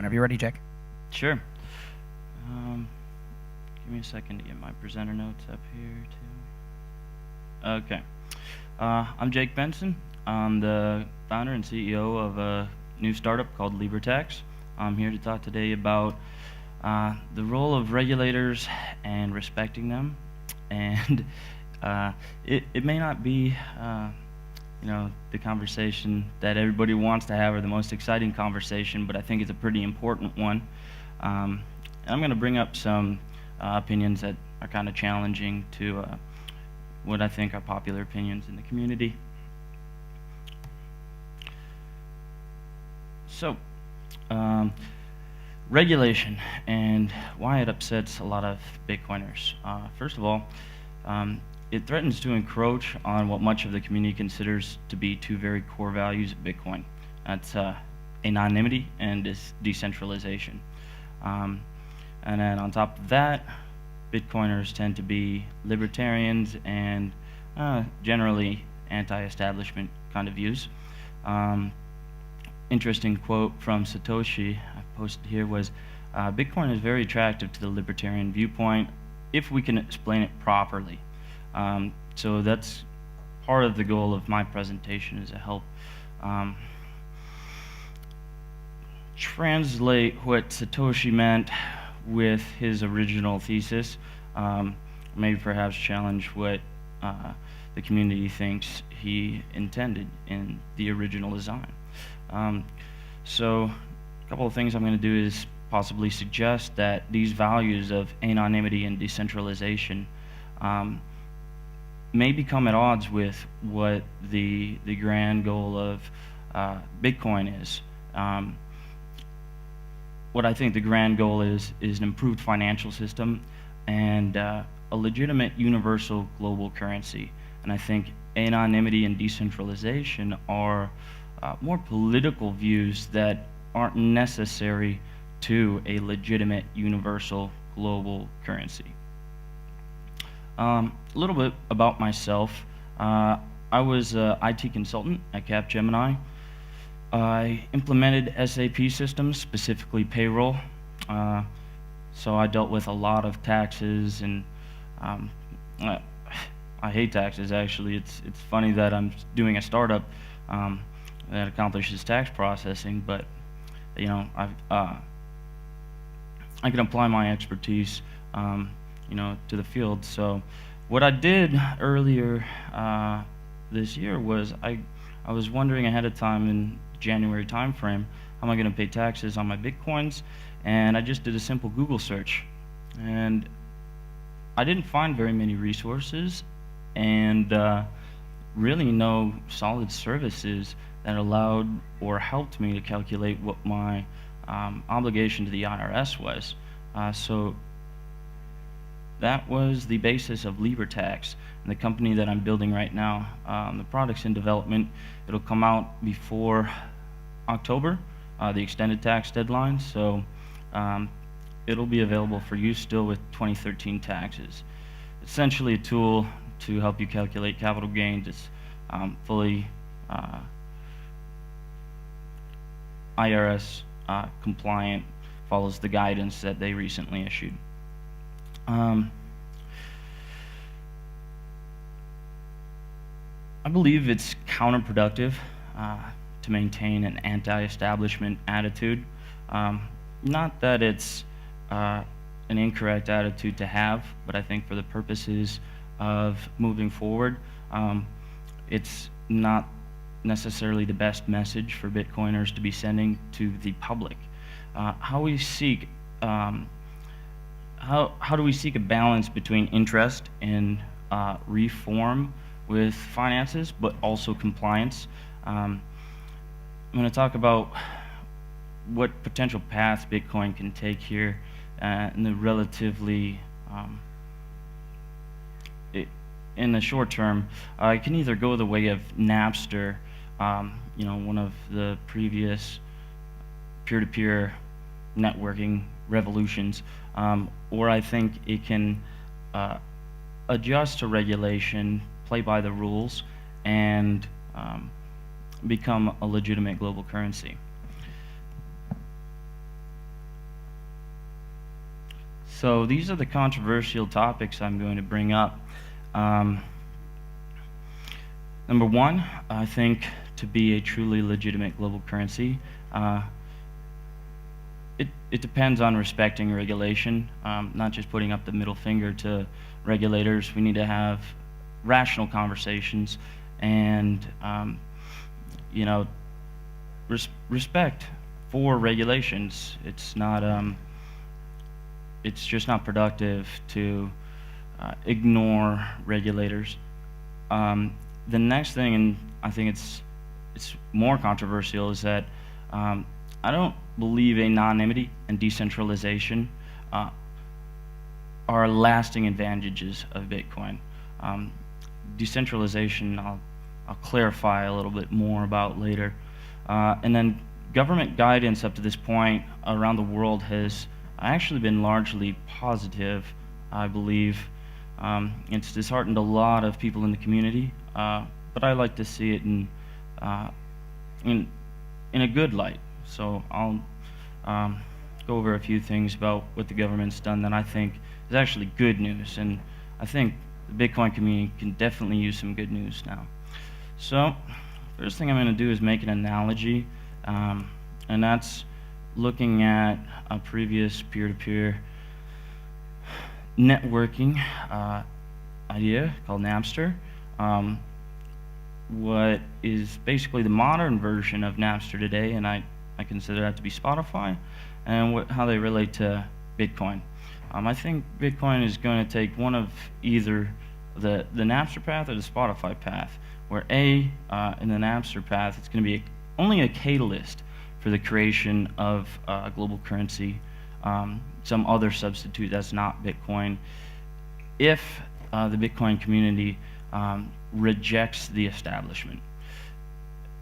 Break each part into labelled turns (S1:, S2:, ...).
S1: Whenever you're ready, Jake.
S2: Sure. Give me a second to get my presenter notes up here, too. Okay. I'm Jake Benson. I'm the founder and CEO of a new startup called Libra. I'm here to talk today about the role of regulators and respecting them. And it may not be the conversation that everybody wants to have or the most exciting conversation, but I think it's a pretty important one. I'm going to bring up some opinions that are kind of challenging to what I think are popular opinions in the community. So, regulation and why it upsets a lot of Bitcoiners. First of all, it threatens to encroach on what much of the community considers to be two very core values of Bitcoin. That's anonymity and decentralization. And then on top of that, Bitcoiners tend to be libertarians and generally anti-establishment kind of views. Interesting quote from Satoshi I posted here was, Bitcoin is very attractive to the libertarian viewpoint if we can explain it properly. So that's part of the goal of my presentation, is to help translate what Satoshi meant with his original thesis, maybe perhaps challenge what the community thinks he intended in the original design. So a couple of things I'm going to do is possibly suggest that these values of anonymity and decentralization may become at odds with what the grand goal of Bitcoin is. What I think the grand goal is an improved financial system and a legitimate universal global currency. And I think anonymity and decentralization are more political views that aren't necessary to a legitimate universal global currency. A little bit about myself. I was an IT consultant at Capgemini. I implemented SAP systems, specifically payroll. So I dealt with a lot of taxes, and I hate taxes, actually. It's funny that I'm doing a startup that accomplishes tax processing, but I can apply my expertise to the field. So what I did earlier this year was I was wondering ahead of time in January timeframe, how am I going to pay taxes on my Bitcoins? And I just did a simple Google search, and I didn't find very many resources and really no solid services that allowed or helped me to calculate what my obligation to the IRS was. So that was the basis of Libra and the company that I'm building right now. The product's in development. It'll come out before October, the extended tax deadline, so it'll be available for use still with 2013 taxes. Essentially a tool to help you calculate capital gains. It's fully IRS compliant, follows the guidance that they recently issued. I believe it's counterproductive to maintain an anti-establishment attitude. Not that it's an incorrect attitude to have, but I think for the purposes of moving forward, it's not necessarily the best message for Bitcoiners to be sending to the public. How do we seek a balance between interest in reform with finances, but also compliance? I'm going to talk about what potential paths Bitcoin can take here in the relatively in the short term. It can either go the way of Napster, one of the previous peer-to-peer networking revolutions, or I think it can adjust to regulation, play by the rules, and become a legitimate global currency. So these are the controversial topics I'm going to bring up. Number one, I think to be a truly legitimate global currency, it depends on respecting regulation, not just putting up the middle finger to regulators. We need to have rational conversations and, respect for regulations. It's not, it's just not productive to ignore regulators. The next thing, and I think it's more controversial, is that I don't believe anonymity and decentralization are lasting advantages of Bitcoin. Decentralization, I'll clarify a little bit more about later. And then government guidance up to this point around the world has actually been largely positive, I believe. It's disheartened a lot of people in the community, but I like to see it in a good light. So I'll go over a few things about what the government's done that I think is actually good news, and I think the Bitcoin community can definitely use some good news now. So first thing I'm going to do is make an analogy, and that's looking at a previous peer-to-peer networking idea called Napster. What is basically the modern version of Napster today, and I consider that to be Spotify, and how they relate to Bitcoin. I think Bitcoin is going to take one of either the Napster path or the Spotify path, where in the Napster path, it's going to be only a catalyst for the creation of a global currency, some other substitute that's not Bitcoin, if the Bitcoin community rejects the establishment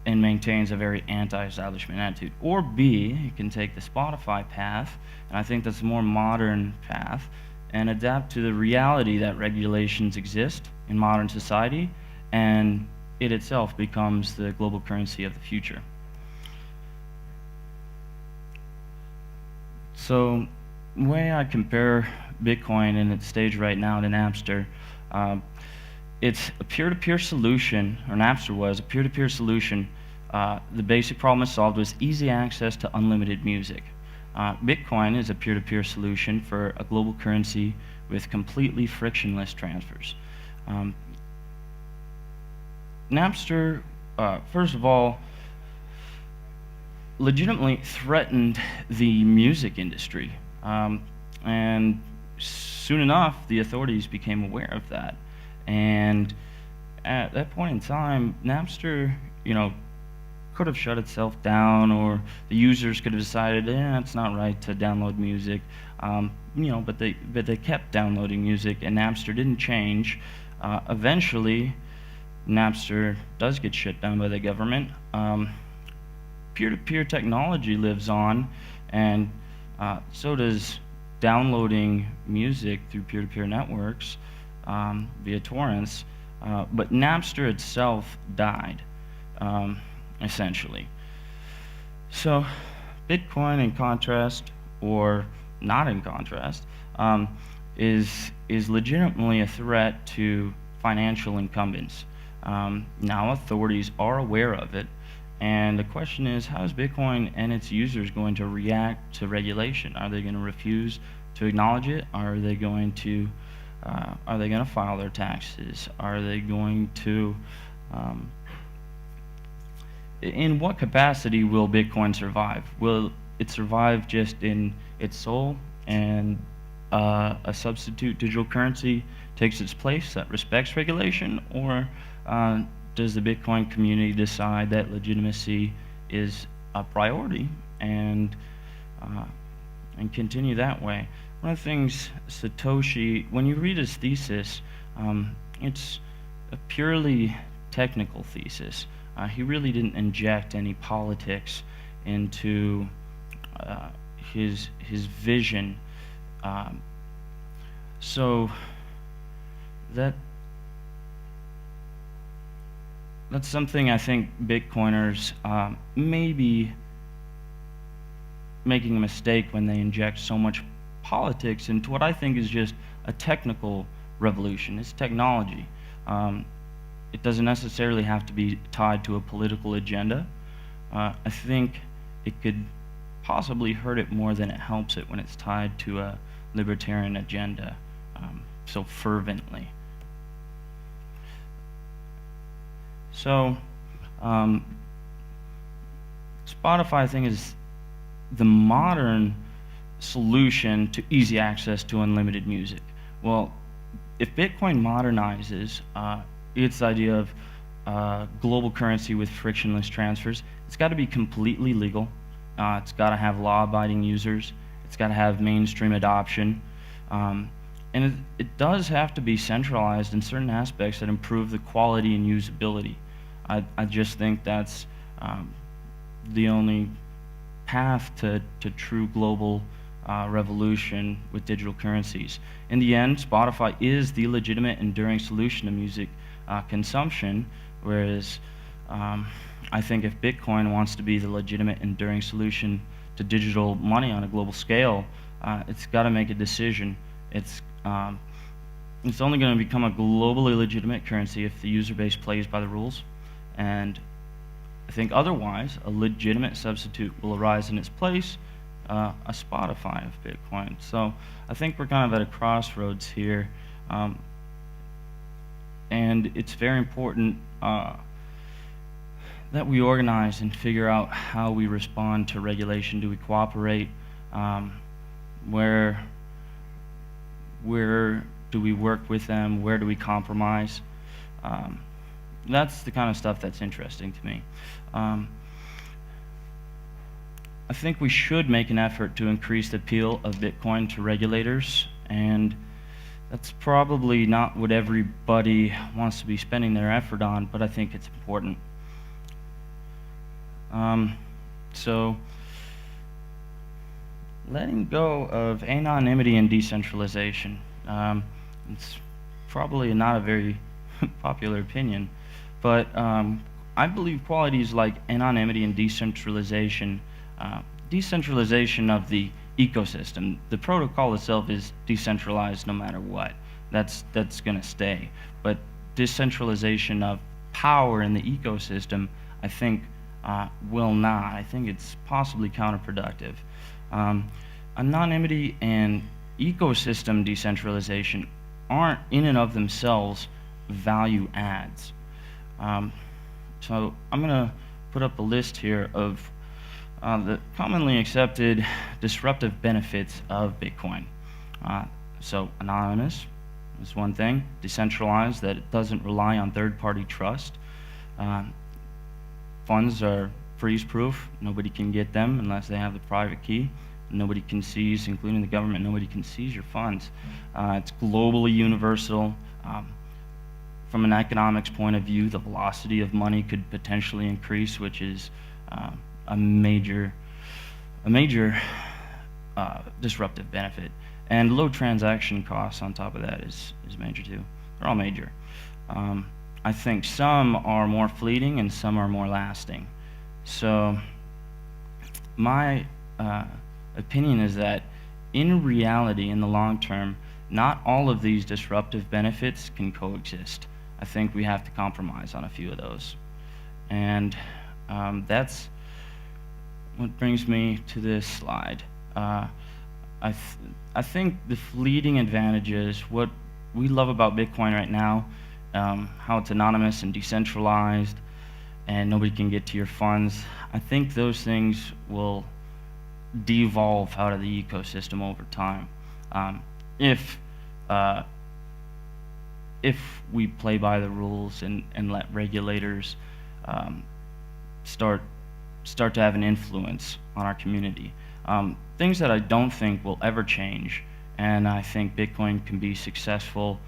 S2: and maintains a very anti-establishment attitude. Or B, you can take the Spotify path, and I think that's a more modern path, and adapt to the reality that regulations exist in modern society, and it itself becomes the global currency of the future. So the way I compare Bitcoin in its stage right now to Napster, it's a peer-to-peer solution, or Napster was a peer-to-peer solution. The basic problem it solved was easy access to unlimited music. Bitcoin is a peer-to-peer solution for a global currency with completely frictionless transfers. Napster, first of all, legitimately threatened the music industry, and soon enough the authorities became aware of that, and at that point in time Napster could have shut itself down, or the users could have decided it's not right to download music, but they kept downloading music, and Napster didn't change. Eventually Napster does get shut down by the government. Peer-to-peer technology lives on, and so does downloading music through peer-to-peer networks via torrents, but Napster itself died, essentially. So Bitcoin, in contrast, or not in contrast, is legitimately a threat to financial incumbents. Now authorities are aware of it, and the question is, how is Bitcoin and its users going to react to regulation? Are they going to refuse to acknowledge it? Are they going to file their taxes? Are they going to in what capacity will Bitcoin survive? Will it survive just in its soul, and a substitute digital currency takes its place that respects regulation, or does the Bitcoin community decide that legitimacy is a priority and continue that way? One of the things Satoshi, when you read his thesis, it's a purely technical thesis. He really didn't inject any politics into his vision. So that's something I think Bitcoiners may be making a mistake when they inject so much politics into what I think is just a technical revolution. It's technology. It doesn't necessarily have to be tied to a political agenda. I think it could possibly hurt it more than it helps it when it's tied to a libertarian agenda so fervently. So, Spotify, I think, is the modern solution to easy access to unlimited music. Well, if Bitcoin modernizes its idea of global currency with frictionless transfers, it's got to be completely legal. It's got to have law-abiding users. It's got to have mainstream adoption. And it does have to be centralized in certain aspects that improve the quality and usability. I just think that's the only path to true global revolution with digital currencies. In the end, Spotify is the legitimate, enduring solution to music consumption, whereas I think if Bitcoin wants to be the legitimate, enduring solution to digital money on a global scale, it's got to make a decision. It's only going to become a globally legitimate currency if the user base plays by the rules, and I think otherwise a legitimate substitute will arise in its place, a Spotify of Bitcoin. So I think we're kind of at a crossroads here, and it's very important that we organize and figure out how we respond to regulation. Do we cooperate? Where do we work with them? Where do we compromise? That's the kind of stuff that's interesting to me. I think we should make an effort to increase the appeal of Bitcoin to regulators, and that's probably not what everybody wants to be spending their effort on, but I think it's important. So, letting go of anonymity and decentralization. It's probably not a very popular opinion, but I believe qualities like anonymity and decentralization, decentralization of the ecosystem. The protocol itself is decentralized no matter what. That's going to stay. But decentralization of power in the ecosystem, I think, will not. I think it's possibly counterproductive. Anonymity and ecosystem decentralization aren't in and of themselves value adds. So I'm going to put up a list here of the commonly accepted disruptive benefits of Bitcoin. So anonymous is one thing, decentralized, that it doesn't rely on third-party trust. Funds are freeze-proof. Nobody can get them unless they have the private key. Nobody can seize, including the government, nobody can seize your funds. It's globally universal. From an economics point of view, the velocity of money could potentially increase, which is a major disruptive benefit. And low transaction costs on top of that is major too. They're all major. I think some are more fleeting and some are more lasting. So my opinion is that in reality, in the long term, not all of these disruptive benefits can coexist. I think we have to compromise on a few of those. And that's what brings me to this slide. I think the fleeting advantages, what we love about Bitcoin right now, how it's anonymous and decentralized and nobody can get to your funds, I think those things will devolve out of the ecosystem over time. If we play by the rules and let regulators start to have an influence on our community. Things that I don't think will ever change, and I think Bitcoin can be successful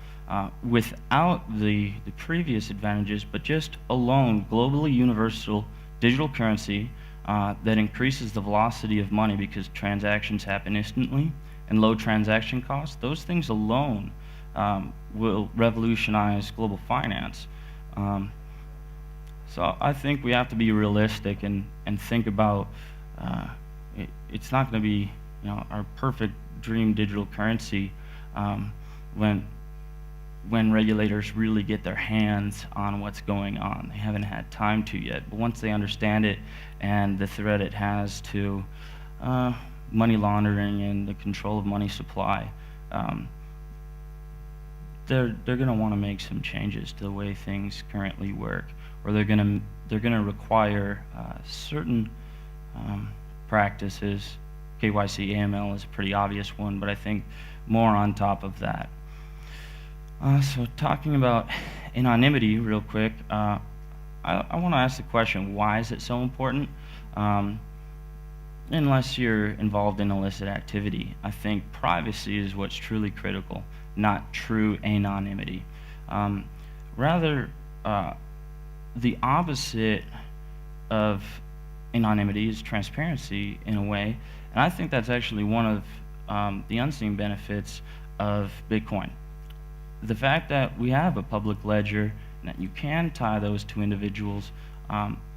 S2: without the previous advantages, but just alone, globally universal digital currency that increases the velocity of money because transactions happen instantly and low transaction costs. Those things alone will revolutionize global finance. So I think we have to be realistic and think about it's not going to be our perfect dream digital currency um, when regulators really get their hands on what's going on. They haven't had time to yet, but once they understand it and the threat it has to money laundering and the control of money supply, they're going to want to make some changes to the way things currently work, or they're going to require certain practices. KYC, AML is a pretty obvious one, but I think more on top of that. So talking about anonymity real quick, I want to ask the question, why is it so important? Unless you're involved in illicit activity, I think privacy is what's truly critical, not true anonymity. Rather, the opposite of anonymity is transparency in a way, and I think that's actually one of the unseen benefits of Bitcoin. The fact that we have a public ledger and that you can tie those to individuals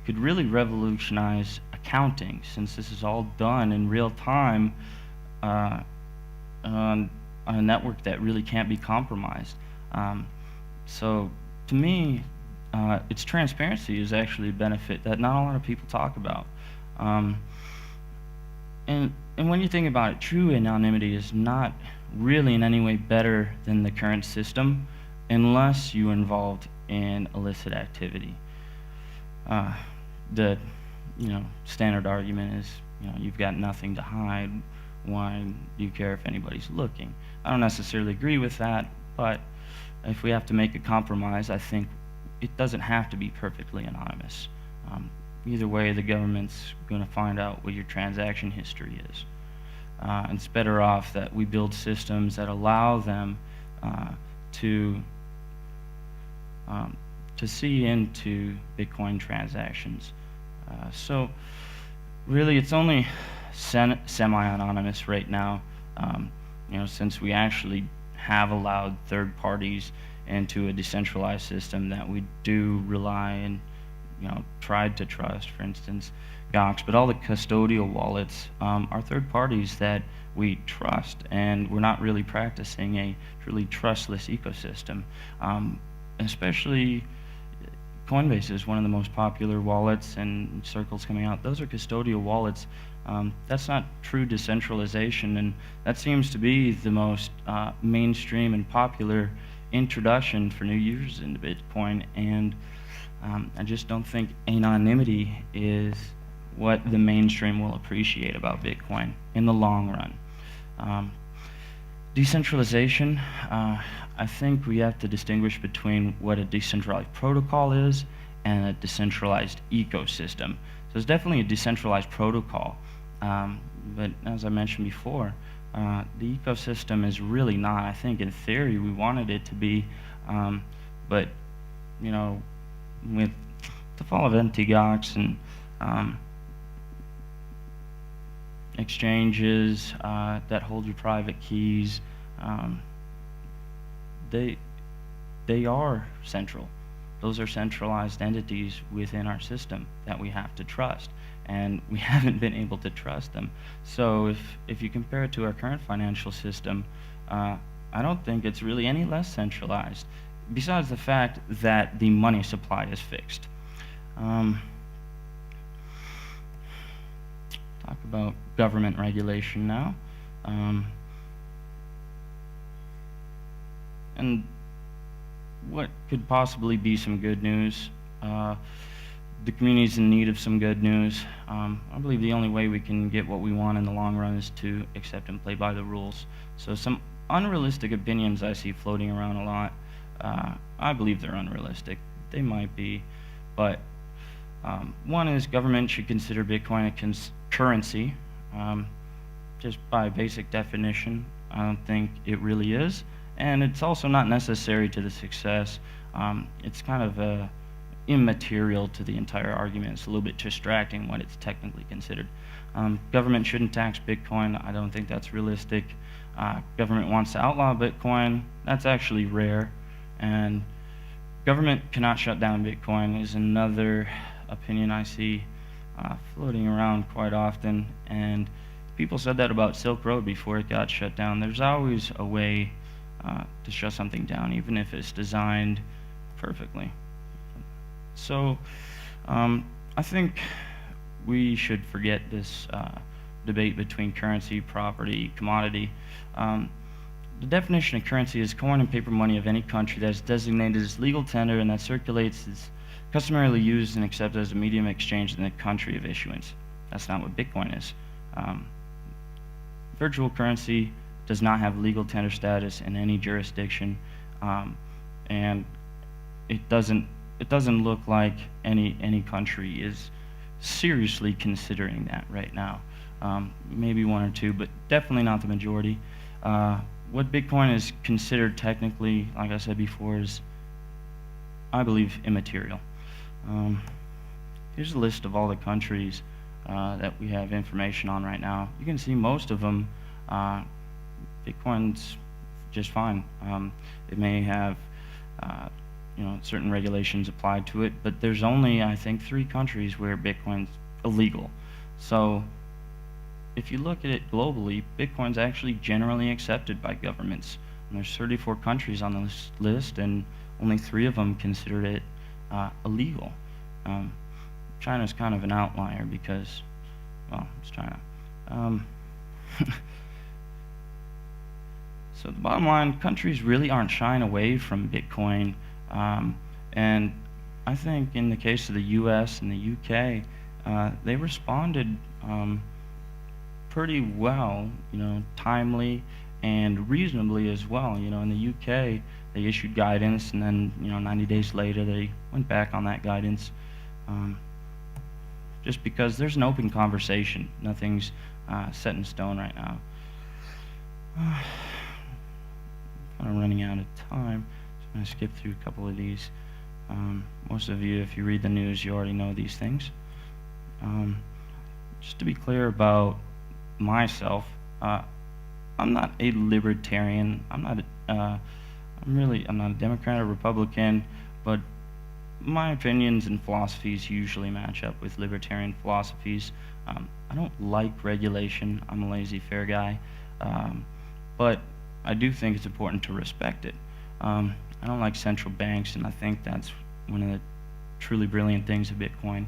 S2: could really revolutionize accounting, since this is all done in real time on a network that really can't be compromised. So to me, its transparency is actually a benefit that not a lot of people talk about. And when you think about it, true anonymity is not really in any way better than the current system unless you're involved in illicit activity. The standard argument is, you've got nothing to hide. Why do you care if anybody's looking? I don't necessarily agree with that, but if we have to make a compromise, I think it doesn't have to be perfectly anonymous. Either way, the government's going to find out what your transaction history is. It's better off that we build systems that allow them to see into Bitcoin transactions. So really, it's only semi-anonymous right now, since we actually have allowed third parties into a decentralized system that we do rely and tried to trust, for instance, Gox, but all the custodial wallets are third parties that we trust, and we're not really practicing a truly trustless ecosystem. Especially Coinbase is one of the most popular wallets, and Circle's coming out. Those are custodial wallets. That's not true decentralization, and that seems to be the most mainstream and popular introduction for new users into Bitcoin, and I just don't think anonymity is what the mainstream will appreciate about Bitcoin in the long run. Decentralization, I think we have to distinguish between what a decentralized protocol is and a decentralized ecosystem. So it's definitely a decentralized protocol, but as I mentioned before, the ecosystem is really not. I think in theory we wanted it to be, but with the fall of Gox and exchanges that hold your private keys, they are central. Those are centralized entities within our system that we have to trust, and we haven't been able to trust them. So if you compare it to our current financial system, I don't think it's really any less centralized, besides the fact that the money supply is fixed. Talk about government regulation now. And what could possibly be some good news? The community's in need of some good news. I believe the only way we can get what we want in the long run is to accept and play by the rules. So some unrealistic opinions I see floating around a lot, I believe they're unrealistic. They might be, but one is government should consider Bitcoin a currency. Just by basic definition, I don't think it really is. And it's also not necessary to the success. It's kind of immaterial to the entire argument. It's a little bit distracting when it's technically considered. Government shouldn't tax Bitcoin. I don't think that's realistic. Government wants to outlaw Bitcoin. That's actually rare. And government cannot shut down Bitcoin is another opinion I see floating around quite often. And people said that about Silk Road before it got shut down. There's always a way to shut something down, even if it's designed perfectly. So I think we should forget this debate between currency, property, commodity. The definition of currency is coin and paper money of any country that is designated as legal tender and that circulates as customarily used and accepted as a medium of exchange in the country of issuance. That's not what Bitcoin is. Virtual currency does not have legal tender status in any jurisdiction, and it doesn't look like any country is seriously considering that right now. Maybe one or two, but definitely not the majority. What Bitcoin is considered technically, like I said before, is, I believe, immaterial. Here's a list of all the countries that we have information on right now. You can see most of them, Bitcoin's just fine. It may have certain regulations applied to it, but there's only, I think, 3 countries where Bitcoin's illegal. So if you look at it globally, Bitcoin's actually generally accepted by governments. And there's 34 countries on this list, and only 3 of them consider it illegal. China's kind of an outlier because, well, it's China. So the bottom line, countries really aren't shying away from Bitcoin. And I think in the case of the US and the UK, they responded pretty well, timely and reasonably as well. In the UK, they issued guidance, and then 90 days later they went back on that guidance, just because there's an open conversation. Nothing's set in stone right now. Kind of running out of time, so I'm going to skip through a couple of these. Most of you, if you read the news, you already know these things. Just to be clear about myself, I'm not a libertarian. I'm not a Democrat or Republican, but my opinions and philosophies usually match up with libertarian philosophies. I don't like regulation. I'm a laissez-faire guy, but I do think it's important to respect it. I don't like central banks, and I think that's one of the truly brilliant things of Bitcoin.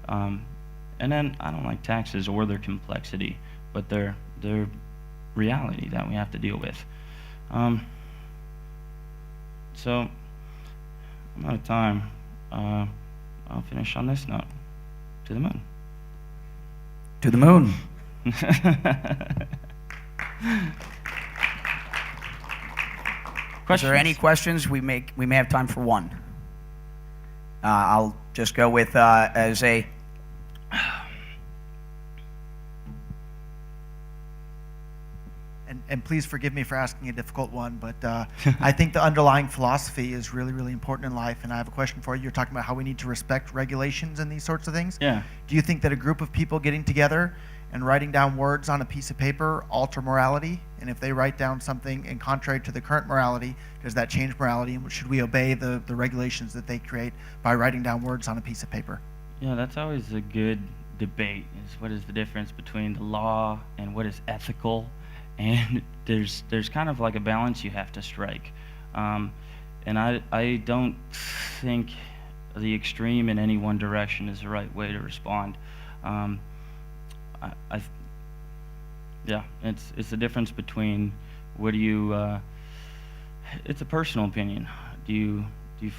S2: And then I don't like taxes or their complexity, but they're reality that we have to deal with. So I'm out of time. I'll finish on this note. To the moon.
S1: To the moon. Is there any questions? We may have time for one. I'll just go with as a.
S3: And please forgive me for asking a difficult one, but I think the underlying philosophy is really, really important in life. And I have a question for you. You're talking about how we need to respect regulations and these sorts of things.
S2: Yeah.
S3: Do you think that a group of people getting together and writing down words on a piece of paper alter morality? And if they write down something in contrary to the current morality, does that change morality? And should we obey the regulations that they create by writing down words on a piece of paper?
S2: Yeah, that's always a good debate, is what is the difference between the law and what is ethical. And there's kind of like a balance you have to strike. And I don't think the extreme in any one direction is the right way to respond. Yeah, it's the difference between what do you, it's a personal opinion. Do you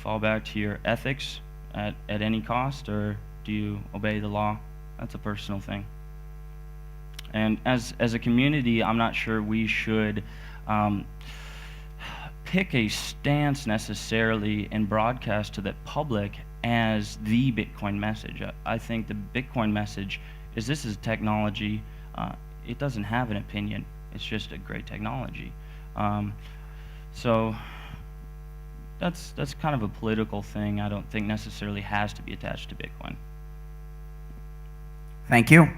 S2: fall back to your ethics at any cost, or do you obey the law? That's a personal thing. And as a community, I'm not sure we should pick a stance necessarily and broadcast to the public as the Bitcoin message. I think the Bitcoin message is this is technology. It doesn't have an opinion. It's just a great technology. So that's kind of a political thing. I don't think necessarily has to be attached to Bitcoin.
S1: Thank you.